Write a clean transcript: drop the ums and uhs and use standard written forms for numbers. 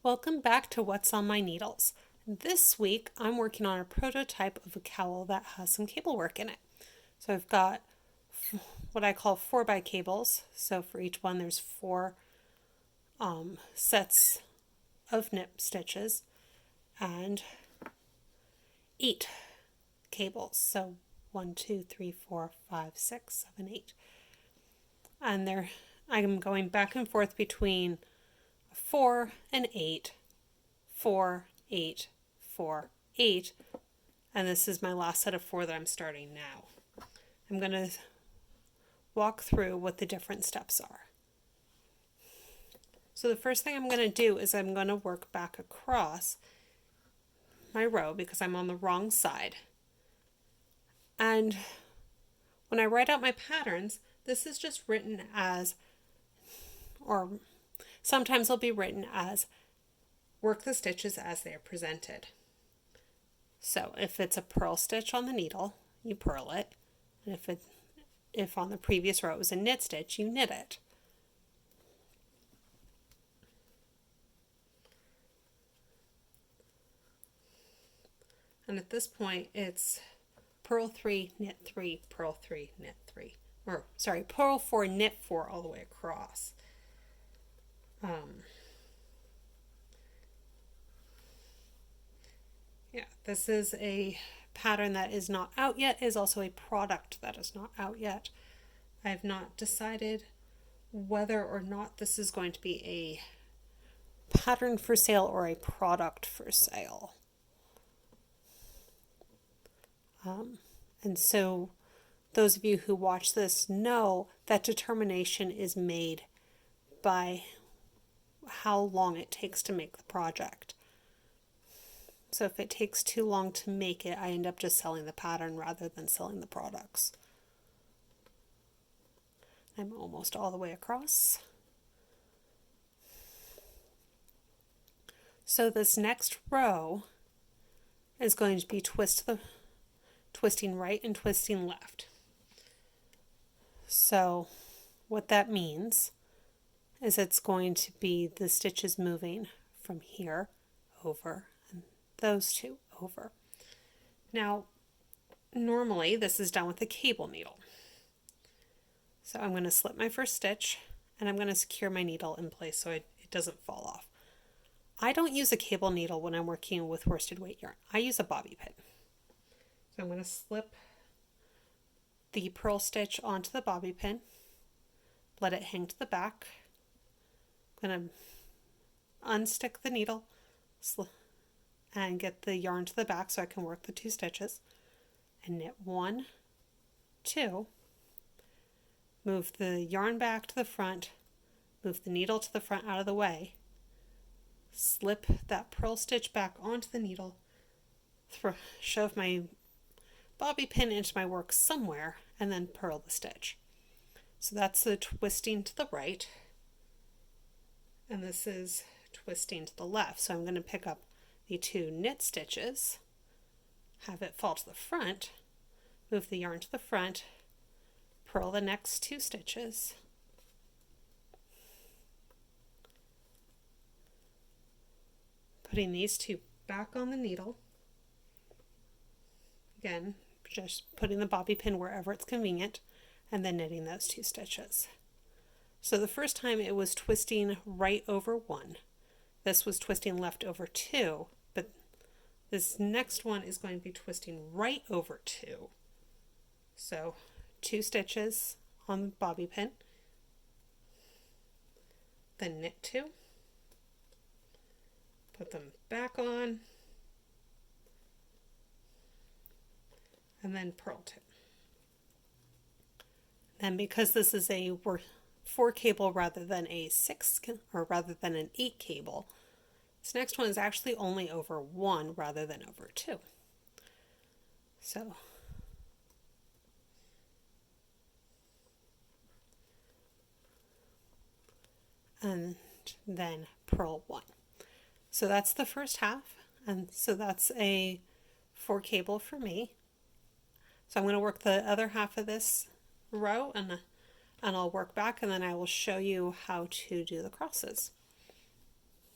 Welcome back to What's on My Needles. This week I'm working on a prototype of a cowl that has some cable work in it. So I've got what I call 4x cables. So for each one there's four sets of nip stitches and 8 cables. So 1, 2, 3, 4, 5, 6, 7, 8. And I'm going back and forth between 4 and 8, 4, 8, 4, 8, and this is my last set of 4 that I'm starting now. I'm going to walk through what the different steps are. So the first thing I'm going to do is I'm going to work back across my row because I'm on the wrong side. And when I write out my patterns, this is just written as, or sometimes it'll be written as, work the stitches as they are presented. So if it's a purl stitch on the needle, you purl it. And if on the previous row it was a knit stitch, you knit it. And at this point it's purl 3, knit 3, purl 3, knit 3. Or sorry, purl 4, knit 4 all the way across. Yeah, this is a pattern that is not out yet, is also a product that is not out yet. I have not decided whether or not this is going to be a pattern for sale or a product for sale. And so those of you who watch this know that determination is made by how long it takes to make the project. So if it takes too long to make it, I end up just selling the pattern rather than selling the products. I'm almost all the way across. So this next row is going to be twisting right and twisting left. So what that means is it's going to be the stitches moving from here over and those two over. Now, normally this is done with a cable needle. So I'm going to slip my first stitch and I'm going to secure my needle in place so it doesn't fall off. I don't use a cable needle when I'm working with worsted weight yarn. I use a bobby pin. So I'm going to slip the purl stitch onto the bobby pin, let it hang to the back. I'm going to unstick the needle and get the yarn to the back so I can work the 2 stitches and knit 1, 2, move the yarn back to the front, move the needle to the front out of the way, slip that purl stitch back onto the needle, shove my bobby pin into my work somewhere, and then purl the stitch. So that's the twisting to the right, and this is twisting to the left. So I'm going to pick up the 2 knit stitches, have it fall to the front, move the yarn to the front, purl the next 2 stitches, putting these 2 back on the needle. Again, just putting the bobby pin wherever it's convenient and then knitting those 2 stitches. So the first time it was twisting right over 1. This was twisting left over 2, but this next one is going to be twisting right over 2. So 2 stitches on the bobby pin, then knit 2, put them back on, and then purl 2. Then because this is a 4 cable rather than a 6 or rather than an 8 cable, this next one is actually only over 1 rather than over 2. So and then purl 1. So that's the first half, and so that's a 4 cable for me. So I'm going to work the other half of this row and I'll work back and then I will show you how to do the crosses.